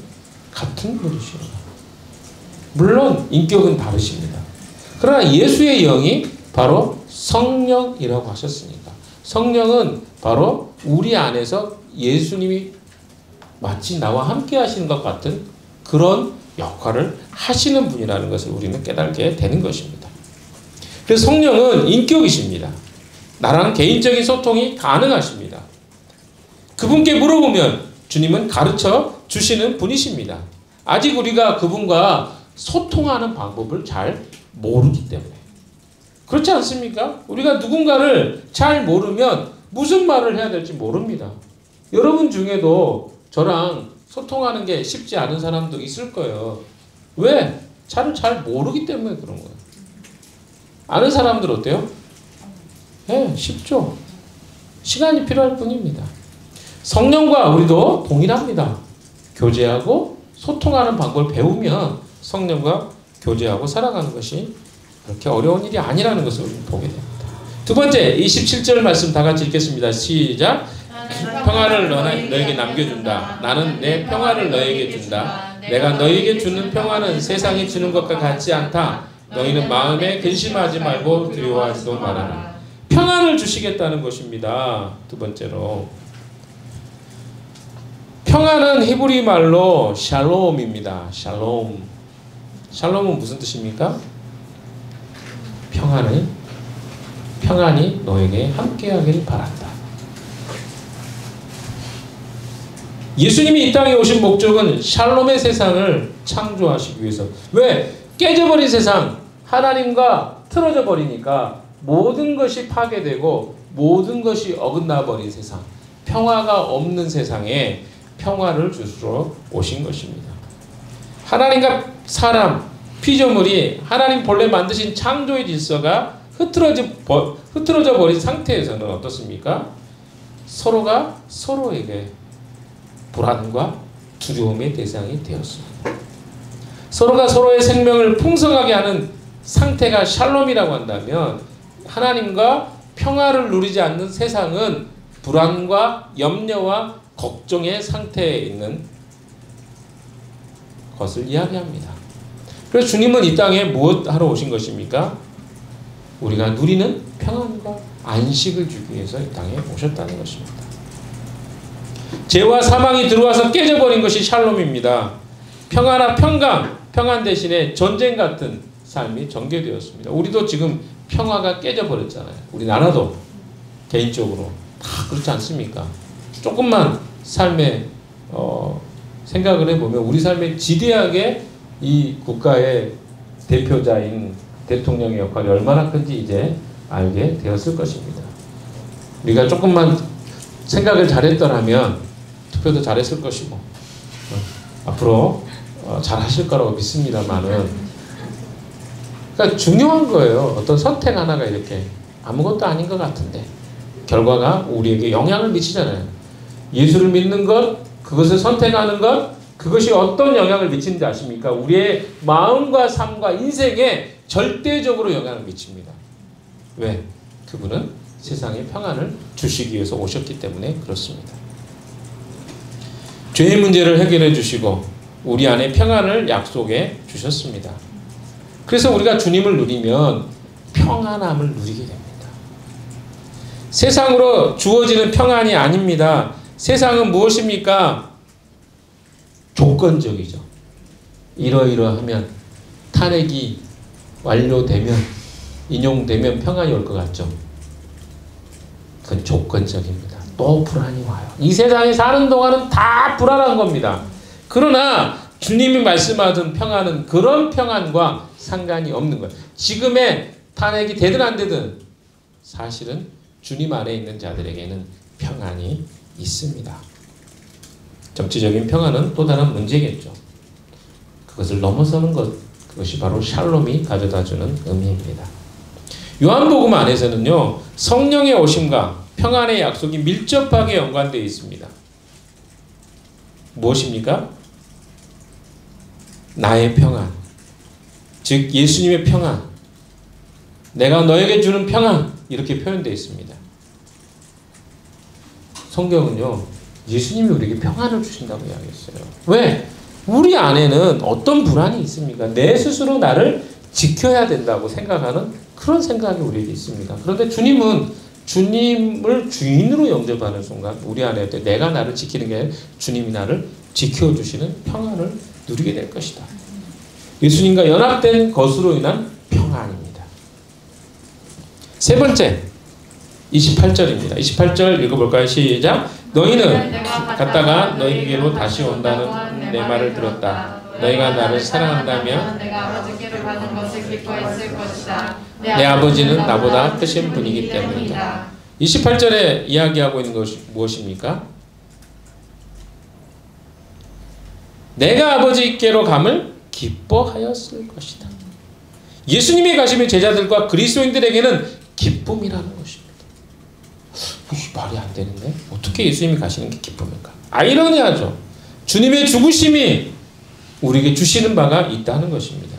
같은 분이시구나. 물론 인격은 다르십니다. 그러나 예수의 영이 바로 성령이라고 하셨으니까 성령은 바로 우리 안에서 예수님이 마치 나와 함께 하시는 것 같은 그런 역할을 하시는 분이라는 것을 우리는 깨닫게 되는 것입니다. 그래서 성령은 인격이십니다. 나랑 개인적인 소통이 가능하십니다. 그분께 물어보면 주님은 가르쳐 주시는 분이십니다. 아직 우리가 그분과 소통하는 방법을 잘 모르기 때문에. 그렇지 않습니까? 우리가 누군가를 잘 모르면 무슨 말을 해야 될지 모릅니다. 여러분 중에도 저랑 소통하는 게 쉽지 않은 사람도 있을 거예요. 왜? 저를 잘 모르기 때문에 그런 거예요. 아는 사람들 어때요? 네, 쉽죠. 시간이 필요할 뿐입니다. 성령과 우리도 동일합니다. 교제하고 소통하는 방법을 배우면 성령과 교제하고 살아가는 것이 그렇게 어려운 일이 아니라는 것을 우리는 보게 됩니다. 두 번째, 27절 말씀 다 같이 읽겠습니다. 시작. 평화를 너에게 남겨준다. 나는 내 평화를 너에게 준다. 내가 너에게 주는 평화는 세상이 주는 것과 같지 않다. 너희는 마음에 근심하지 말고 두려워하지도 말아라. 평안을 주시겠다는 것입니다. 두 번째로 평안은 히브리 말로 샬롬입니다. 샬롬. 샬롬은 무슨 뜻입니까? 평안이 너에게 함께하길 바란다. 예수님이 이 땅에 오신 목적은 샬롬의 세상을 창조하시기 위해서. 왜? 깨져버린 세상, 하나님과 틀어져 버리니까 모든 것이 파괴되고 모든 것이 어긋나버린 세상, 평화가 없는 세상에 평화를 주시러 오신 것입니다. 하나님과 사람, 피조물이 하나님 본래 만드신 창조의 질서가 흐트러져 버린 상태에서는 어떻습니까? 서로가 서로에게 불안과 두려움의 대상이 되었습니다. 서로가 서로의 생명을 풍성하게 하는 상태가 샬롬이라고 한다면 하나님과 평화를 누리지 않는 세상은 불안과 염려와 걱정의 상태에 있는 것을 이야기합니다. 그래서 주님은 이 땅에 무엇 하러 오신 것입니까? 우리가 누리는 평안과 안식을 주기 위해서 이 땅에 오셨다는 것입니다. 죄와 사망이 들어와서 깨져버린 것이 샬롬입니다. 평화나 평안 대신에 전쟁 같은 삶이 전개되었습니다. 우리도 지금 평화가 깨져버렸잖아요. 우리나라도 개인적으로 다 그렇지 않습니까? 조금만 삶에 생각을 해보면 우리 삶에 지대하게 이 국가의 대표자인 대통령의 역할이 얼마나 큰지 이제 알게 되었을 것입니다. 우리가 조금만 생각을 잘했더라면 투표도 잘했을 것이고 앞으로 잘하실 거라고 믿습니다만은 그러니까 중요한 거예요. 어떤 선택 하나가 이렇게 아무것도 아닌 것 같은데 결과가 우리에게 영향을 미치잖아요. 예수를 믿는 것, 그것을 선택하는 것, 그것이 어떤 영향을 미치는지 아십니까? 우리의 마음과 삶과 인생에 절대적으로 영향을 미칩니다. 왜? 그분은 세상에 평안을 주시기 위해서 오셨기 때문에 그렇습니다. 죄의 문제를 해결해 주시고 우리 안에 평안을 약속해 주셨습니다. 그래서 우리가 주님을 누리면 평안함을 누리게 됩니다. 세상으로 주어지는 평안이 아닙니다. 세상은 무엇입니까? 조건적이죠. 이러이러하면, 탄핵이 완료되면, 인용되면 평안이 올 것 같죠. 그건 조건적입니다. 또 불안이 와요. 이 세상에 사는 동안은 다 불안한 겁니다. 그러나 주님이 말씀하던 평안은 그런 평안과 상관이 없는 거예요. 지금의 탄핵이 되든 안 되든 사실은 주님 안에 있는 자들에게는 평안이 있습니다. 정치적인 평안은 또 다른 문제겠죠. 그것을 넘어서는 것, 그것이 바로 샬롬이 가져다주는 의미입니다. 요한복음 안에서는요, 성령의 오심과 평안의 약속이 밀접하게 연관되어 있습니다. 무엇입니까? 나의 평안, 즉 예수님의 평안, 내가 너에게 주는 평안, 이렇게 표현되어 있습니다. 성경은요, 예수님이 우리에게 평안을 주신다고 이야기했어요. 왜? 우리 안에는 어떤 불안이 있습니까? 내 스스로 나를 지켜야 된다고 생각하는 그런 생각이 우리에게 있습니다. 그런데 주님은 주님을 주인으로 영접하는 순간 우리 안에 내가 나를 지키는 게 아니라 주님이 나를 지켜주시는 평안을 누리게 될 것이다. 예수님과 연합된 것으로 인한 평안입니다. 세 번째, 28절입니다. 28절 읽어볼까요? 시작. 너희는 갔다가 너희에게로 다시 온다는 내 말을 들었다. 너희가 나를 사랑한다면 내가 아버지께로 가는 것을 기뻐했을 것이다. 내 아버지는 나보다 크신 분이기 때문이다. 28절에 이야기하고 있는 것이 무엇입니까? 내가 아버지께로 감을 기뻐하였을 것이다. 예수님이 가시면 제자들과 그리스도인들에게는 기쁨이라는 것입니다. 말이 안 되는데 어떻게 예수님이 가시는 게 기쁨일까? 아이러니하죠. 주님의 죽으심이 우리에게 주시는 바가 있다는 것입니다.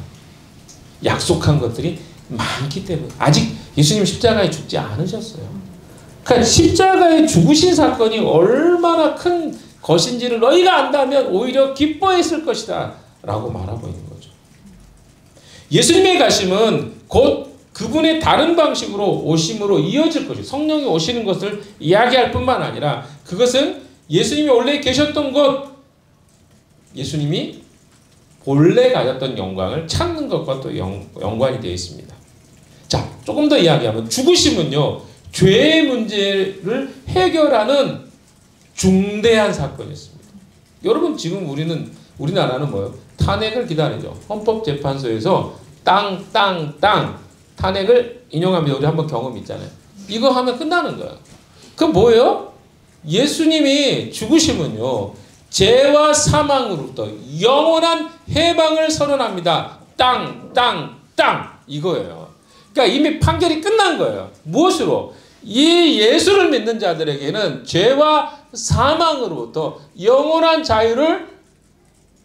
약속한 것들이 많기 때문에 아직 예수님 십자가에 죽지 않으셨어요. 그러니까 십자가에 죽으신 사건이 얼마나 큰 것인지를 너희가 안다면 오히려 기뻐했을 것이다 라고 말하고 있는 거죠. 예수님의 가심은 곧 그분의 다른 방식으로 오심으로 이어질 것이죠. 성령이 오시는 것을 이야기할 뿐만 아니라 그것은 예수님이 원래 계셨던 곳, 예수님이 본래 가졌던 영광을 찾는 것과 또 연관이 되어 있습니다. 자, 조금 더 이야기하면 죽으심은요, 죄의 문제를 해결하는 중대한 사건이었습니다. 여러분, 지금 우리나라는 뭐예요? 탄핵을 기다리죠. 헌법재판소에서 땅 탄핵을 인용합니다. 우리 한번 경험 있잖아요. 이거 하면 끝나는 거예요. 그럼 뭐예요? 예수님이 죽으시면요, 죄와 사망으로부터 영원한 해방을 선언합니다. 땅 이거예요. 그러니까 이미 판결이 끝난 거예요. 무엇으로? 이 예수를 믿는 자들에게는 죄와 사망으로부터 영원한 자유를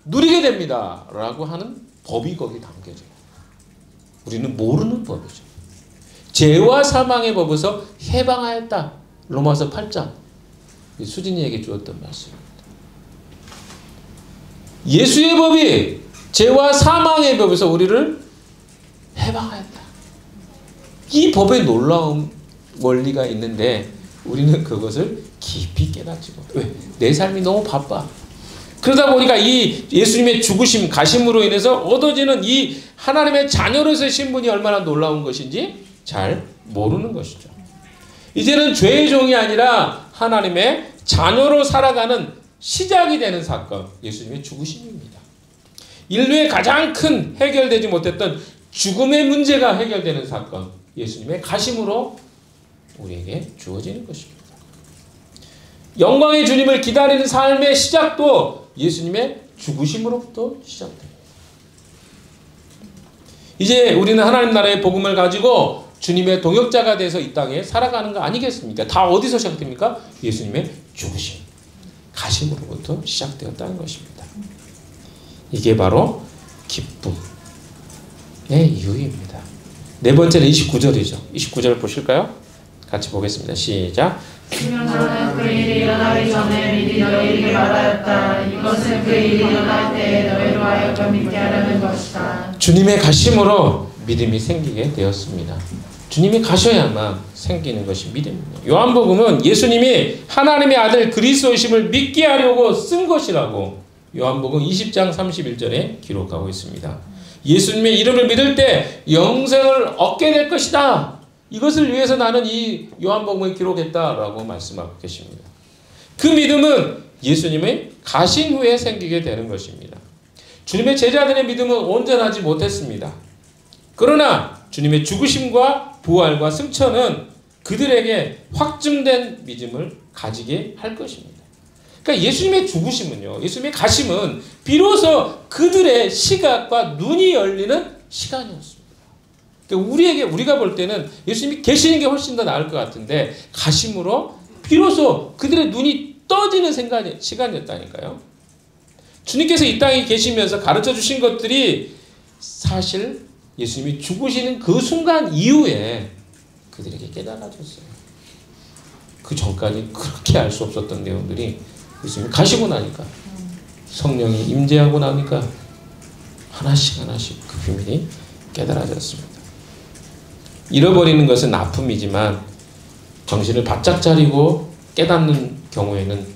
누리게 됩니다. 라고 하는 법이 거기 담겨져요. 우리는 모르는 법이죠. 죄와 사망의 법에서 해방하였다. 로마서 8장. 수진이에게 주었던 말씀입니다. 예수의 법이 죄와 사망의 법에서 우리를 해방하였다. 이 법에 놀라운 원리가 있는데 우리는 그것을 깊이 깨닫지 못해. 왜? 내 삶이 너무 바빠. 그러다 보니까 이 예수님의 죽으심, 가심으로 인해서 얻어지는 이 하나님의 자녀로서의 신분이 얼마나 놀라운 것인지 잘 모르는 것이죠. 이제는 죄의 종이 아니라 하나님의 자녀로 살아가는 시작이 되는 사건, 예수님의 죽으심입니다. 인류의 가장 큰 해결되지 못했던 죽음의 문제가 해결되는 사건, 예수님의 가심으로 우리에게 주어지는 것입니다. 영광의 주님을 기다리는 삶의 시작도 예수님의 죽으심으로부터 시작됩니다. 이제 우리는 하나님 나라의 복음을 가지고 주님의 동역자가 돼서 이 땅에 살아가는 거 아니겠습니까? 다 어디서 시작됩니까? 예수님의 죽으심, 가심으로부터 시작되었다는 것입니다. 이게 바로 기쁨의 이유입니다. 네 번째는 29절이죠. 29절 보실까요? 같이 보겠습니다. 시작. 나는 그 일이 일어나기 전에 미리 너희에게 말하였다. 이것은 그 일이 일어날 때 너희로 하여금 믿게 하려는 것이다. 주님의 가심으로 믿음이 생기게 되었습니다. 주님이 가셔야만 생기는 것이 믿음입니다. 요한복음은 예수님이 하나님의 아들 그리스도이심을 믿게 하려고 쓴 것이라고 요한복음 20장 31절에 기록하고 있습니다. 예수님의 이름을 믿을 때 영생을 얻게 될 것이다. 이것을 위해서 나는 이 요한복음을 기록했다라고 말씀하고 계십니다. 그 믿음은 예수님의 가신 후에 생기게 되는 것입니다. 주님의 제자들의 믿음은 온전하지 못했습니다. 그러나 주님의 죽으심과 부활과 승천은 그들에게 확증된 믿음을 가지게 할 것입니다. 그러니까 예수님의 죽으심은요, 예수님의 가심은 비로소 그들의 시각과 눈이 열리는 시간이었습니다. 그러니까 우리가 볼 때는 예수님이 계시는 게 훨씬 더 나을 것 같은데 가심으로 비로소 그들의 눈이 떠지는 시간이었다니까요. 주님께서 이 땅에 계시면서 가르쳐 주신 것들이 사실 예수님이 죽으시는 그 순간 이후에 그들에게 깨달아졌어요. 그 전까지 그렇게 알 수 없었던 내용들이 예수님이 가시고 나니까, 성령이 임재하고 나니까 하나씩 그 비밀이 깨달아졌습니다. 잃어버리는 것은 아픔이지만 정신을 바짝 차리고 깨닫는 경우에는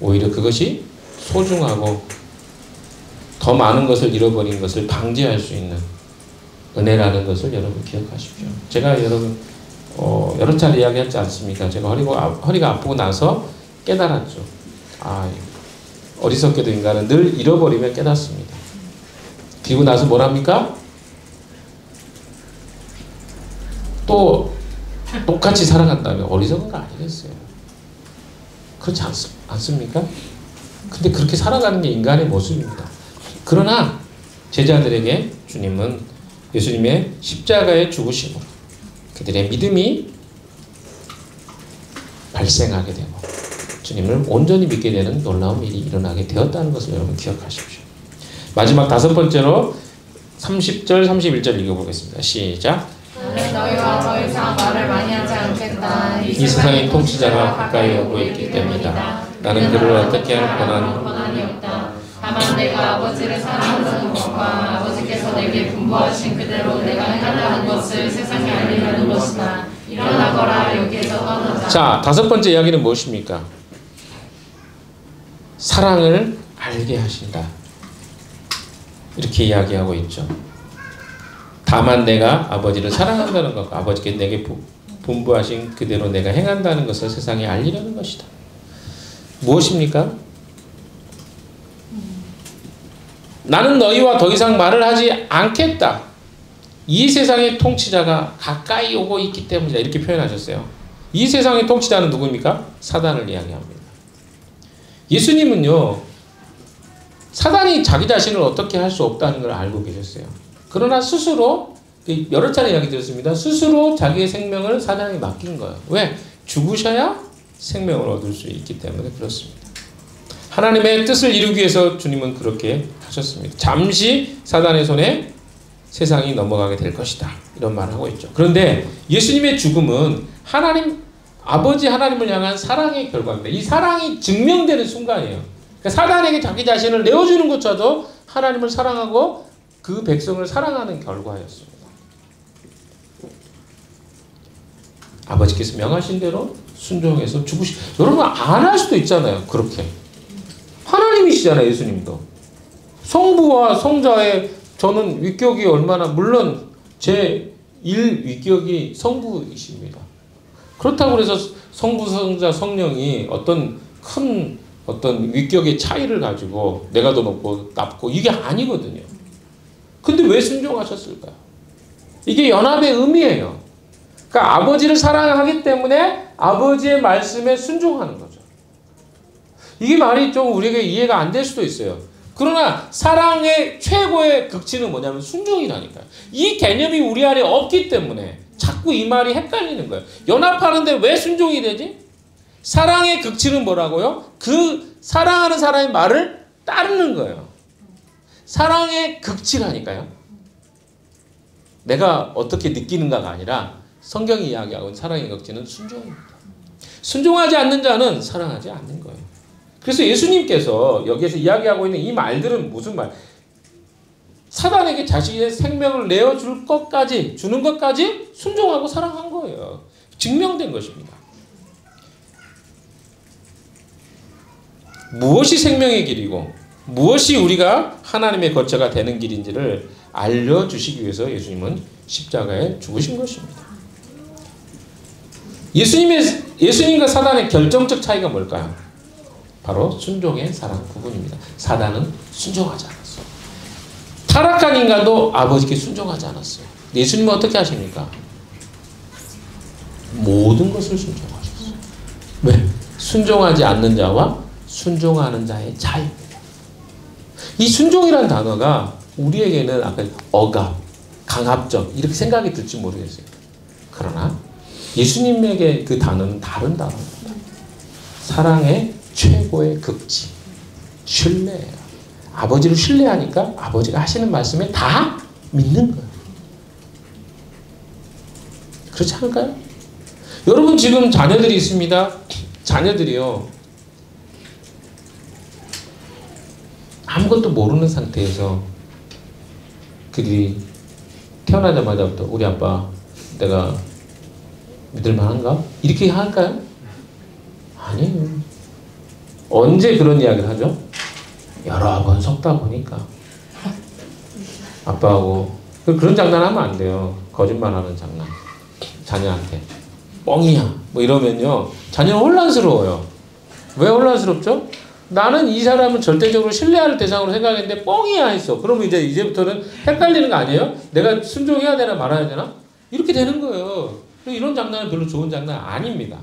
오히려 그것이 소중하고 더 많은 것을 잃어버린 것을 방지할 수 있는 은혜라는 것을 여러분 기억하십시오. 제가 여러분 여러 차례 이야기했지 않습니까? 제가 허리가 아프고 나서 깨달았죠. 어리석게도 인간은 늘 잃어버리면 깨닫습니다. 그리고 나서 뭐랍니까? 또 똑같이 살아간다면 어리석은 거 아니겠어요? 그렇지 않습니까? 근데 그렇게 살아가는 게 인간의 모습입니다. 그러나 제자들에게 주님은 예수님의 십자가의 죽으심으로 그들의 믿음이 발생하게 되고 주님을 온전히 믿게 되는 놀라운 일이 일어나게 되었다는 것을 여러분 기억하십시오. 마지막 다섯 번째로 30절 31절 읽어보겠습니다. 시작. 나는 너희와 더 이상 말을 많이 하지 않겠다. 이 세상의 통치자가 가까이 오고 있기 때문이다. 나는 그를 어떻게 할 권한이 없다. 다만 내가 아버지를 사랑하는 것과 아버지께서 내게 분부하신 그대로 내가 행한다는 것을 세상에 알리려는 것이다. 일어나거라. 여기에서 떠나자. 자, 다섯 번째 이야기는 무엇입니까? 사랑을 알게 하신다. 이렇게 이야기하고 있죠. 다만 내가 아버지를 사랑한다는 것과 아버지께 내게 분부하신 그대로 내가 행한다는 것을 세상에 알리려는 것이다. 무엇입니까? 나는 너희와 더 이상 말을 하지 않겠다. 이 세상의 통치자가 가까이 오고 있기 때문이다. 이렇게 표현하셨어요. 이 세상의 통치자는 누구입니까? 사단을 이야기합니다. 예수님은요, 사단이 자기 자신을 어떻게 할 수 없다는 걸 알고 계셨어요. 그러나 스스로, 여러 차례 이야기 드렸습니다. 스스로 자기의 생명을 사단에게 맡긴 거예요. 왜? 죽으셔야 생명을 얻을 수 있기 때문에 그렇습니다. 하나님의 뜻을 이루기 위해서 주님은 그렇게 하셨습니다. 잠시 사단의 손에 세상이 넘어가게 될 것이다. 이런 말을 하고 있죠. 그런데 예수님의 죽음은 아버지 하나님을 향한 사랑의 결과입니다. 이 사랑이 증명되는 순간이에요. 그러니까 사단에게 자기 자신을 내어주는 것조차도 하나님을 사랑하고 그 백성을 사랑하는 결과였습니다. 아버지께서 명하신 대로 순종해서 여러분 안 할 수도 있잖아요. 그렇게. 하나님이시잖아요. 예수님도. 성부와 성자의 저는 위격이 얼마나, 물론 제 1 위격이 성부이십니다. 그렇다고 해서 성부, 성자, 성령이 어떤 큰 위격의 차이를 가지고 내가 더 높고 낮고 이게 아니거든요. 근데 왜 순종하셨을까요? 이게 연합의 의미예요. 그러니까 아버지를 사랑하기 때문에 아버지의 말씀에 순종하는 거죠. 이게 말이 좀 우리에게 이해가 안 될 수도 있어요. 그러나 사랑의 최고의 극치는 뭐냐면 순종이라니까요. 이 개념이 우리 안에 없기 때문에 자꾸 이 말이 헷갈리는 거예요. 연합하는데 왜 순종이 되지? 사랑의 극치는 뭐라고요? 그 사랑하는 사람의 말을 따르는 거예요. 사랑의 극치라니까요. 내가 어떻게 느끼는가가 아니라 성경이 이야기하고 있는 사랑의 극치는 순종입니다. 순종하지 않는 자는 사랑하지 않는 거예요. 그래서 예수님께서 여기에서 이야기하고 있는 이 말들은 무슨 말? 사단에게 자신의 생명을 내어줄 것까지, 주는 것까지 순종하고 사랑한 거예요. 증명된 것입니다. 무엇이 생명의 길이고 무엇이 우리가 하나님의 거처가 되는 길인지를 알려주시기 위해서 예수님은 십자가에 죽으신 것입니다. 예수님과 사단의 결정적 차이가 뭘까요? 바로 순종의 사랑 부분입니다. 사단은 순종하지 않았어요. 타락한 인간도 아버지께 순종하지 않았어요. 예수님은 어떻게 하십니까? 모든 것을 순종하셨어요. 왜? 순종하지 않는 자와 순종하는 자의 차이입니다. 이 순종이라는 단어가 우리에게는 아까 억압, 강압적 이렇게 생각이 들지 모르겠어요. 그러나 예수님에게 그 단어는 다른 단어입니다. 사랑의 최고의 극치, 신뢰예요. 아버지를 신뢰하니까 아버지가 하시는 말씀에 다 믿는 거예요. 그렇지 않을까요? 여러분 지금 자녀들이 있습니다. 자녀들이요. 아무것도 모르는 상태에서 그들이 태어나자마자부터 우리 아빠 내가 믿을 만한가? 이렇게 할까요? 아니에요. 언제 그런 이야기를 하죠? 여러 번 속다 보니까 아빠하고 그런 장난하면 안 돼요. 거짓말하는 장난. 자녀한테 뻥이야 뭐 이러면요 자녀는 혼란스러워요. 왜 혼란스럽죠? 나는 이 사람은 절대적으로 신뢰할 대상으로 생각했는데 뻥이야 했어. 그러면 이제부터는 헷갈리는 거 아니에요? 내가 순종해야 되나 말아야 되나? 이렇게 되는 거예요. 이런 장난은 별로 좋은 장난 아닙니다.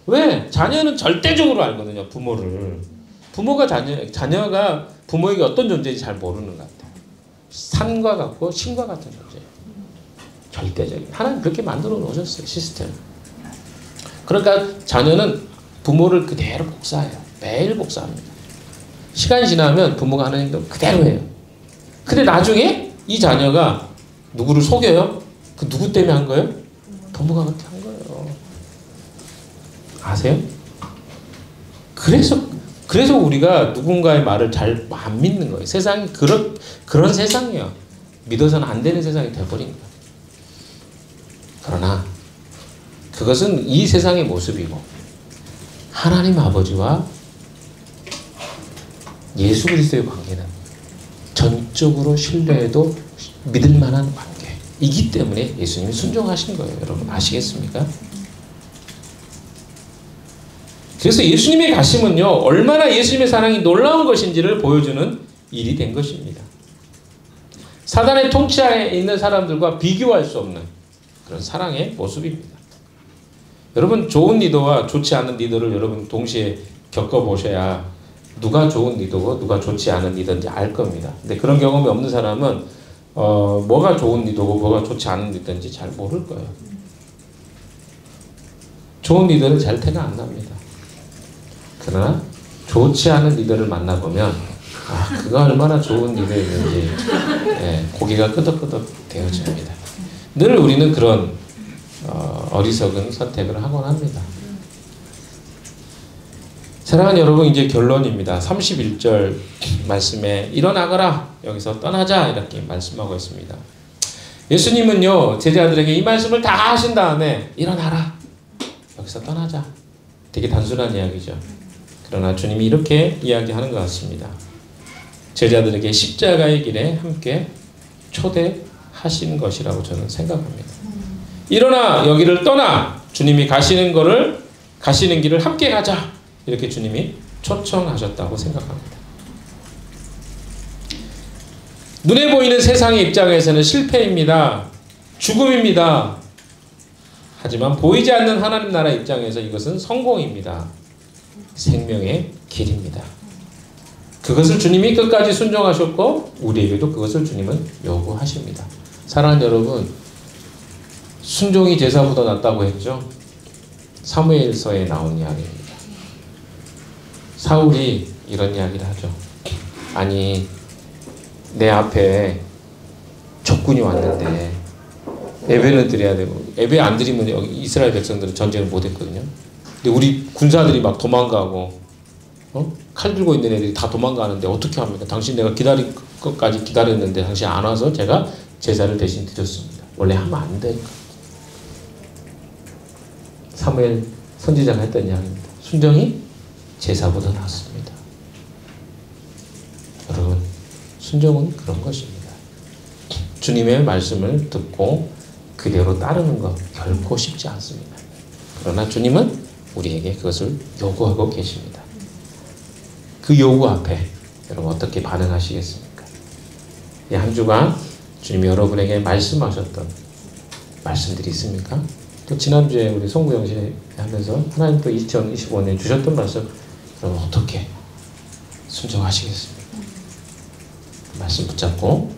왜? 자녀는 절대적으로 알거든요. 부모를. 부모가 자녀가 부모에게 어떤 존재인지 잘 모르는 것 같아요. 산과 같고 신과 같은 존재예요. 절대적인. 하나님 그렇게 만들어 놓으셨어요. 시스템. 그러니까 자녀는 부모를 그대로 복사해요. 매일 복사합니다. 시간이 지나면 부모가 하는 행동 그대로 해요. 근데 나중에 이 자녀가 누구를 속여요? 그 누구 때문에 한 거예요? 부모가 그렇게 한 거예요. 아세요? 그래서 우리가 누군가의 말을 잘 안 믿는 거예요. 세상이 그런 세상이에요. 믿어서는 안 되는 세상이 돼버린 거예요. 그러나 그것은 이 세상의 모습이고 하나님 아버지와 예수 그리스도의 관계는 전적으로 신뢰해도 믿을 만한 관계이기 때문에 예수님이 순종하신 거예요. 여러분 아시겠습니까? 그래서 예수님의 가심은요 얼마나 예수님의 사랑이 놀라운 것인지를 보여주는 일이 된 것입니다. 사단의 통치하에 있는 사람들과 비교할 수 없는 그런 사랑의 모습입니다. 여러분 좋은 리더와 좋지 않은 리더를 여러분 동시에 겪어보셔야 누가 좋은 리더고 누가 좋지 않은 리더인지 알 겁니다. 근데 그런 경험이 없는 사람은 뭐가 좋은 리더고 뭐가 좋지 않은 리더인지 잘 모를 거예요. 좋은 리더는 잘 태가 안 납니다. 그러나 좋지 않은 리더를 만나보면 그가 얼마나 좋은 리더였는지 고개가 끄덕끄덕 되어집니다. 늘 우리는 그런 어리석은 선택을 하곤 합니다. 사랑하는 여러분 이제 결론입니다. 31절 말씀에 일어나거라 여기서 떠나자 이렇게 말씀하고 있습니다. 예수님은요 제자들에게 이 말씀을 다 하신 다음에 일어나라 여기서 떠나자 되게 단순한 이야기죠. 그러나 주님이 이렇게 이야기하는 것 같습니다. 제자들에게 십자가의 길에 함께 초대하신 것이라고 저는 생각합니다. 일어나 여기를 떠나 주님이 가시는 길을 함께 가자 이렇게 주님이 초청하셨다고 생각합니다. 눈에 보이는 세상의 입장에서는 실패입니다. 죽음입니다. 하지만 보이지 않는 하나님 나라 입장에서 이것은 성공입니다. 생명의 길입니다. 그것을 주님이 끝까지 순종하셨고 우리에게도 그것을 주님은 요구하십니다. 사랑하는 여러분 순종이 제사보다 낫다고 했죠. 사무엘서에 나온 이야기입니다. 사울이 이런 이야기를 하죠. 아니 내 앞에 적군이 왔는데 예배는 드려야 되고 예배 안 드리면 여기 이스라엘 백성들은 전쟁을 못 했거든요. 근데 우리 군사들이 막 도망가고 칼 들고 있는 애들이 다 도망가는데 어떻게 합니까? 당신 내가 기다릴 것까지 기다렸는데 당신 안 와서 제가 제사를 대신 드렸습니다. 원래 하면 안 돼. 사무엘 선지자가 했던 이야기입니다. 순종이 제사보다 낫습니다. 여러분, 순종은 그런 것입니다. 주님의 말씀을 듣고 그대로 따르는 것 결코 쉽지 않습니다. 그러나 주님은 우리에게 그것을 요구하고 계십니다. 그 요구 앞에 여러분 어떻게 반응하시겠습니까? 이 한 주간 주님이 여러분에게 말씀하셨던 말씀들이 있습니까? 또 지난주에 우리 송구영신 하면서 하나님 또 2025년에 주셨던 말씀 여러분 어떻게 순종하시겠습니까? 말씀 붙잡고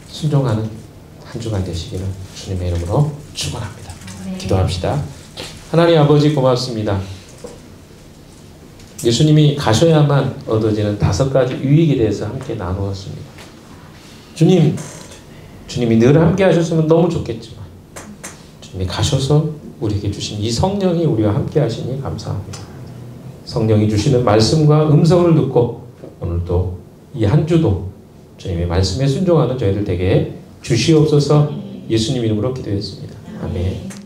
순종하는 한 주간 되시기를 주님의 이름으로 축원합니다. 기도합시다. 하나님 아버지 고맙습니다. 예수님이 가셔야만 얻어지는 5가지 유익에 대해서 함께 나누었습니다. 주님이 늘 함께 하셨으면 너무 좋겠지만 주님이 가셔서 우리에게 주신 이 성령이 우리와 함께 하시니 감사합니다. 성령이 주시는 말씀과 음성을 듣고 오늘도 이 한 주도 주님의 말씀에 순종하는 저희들 되게 주시옵소서. 예수님 이름으로 기도했습니다. 아멘.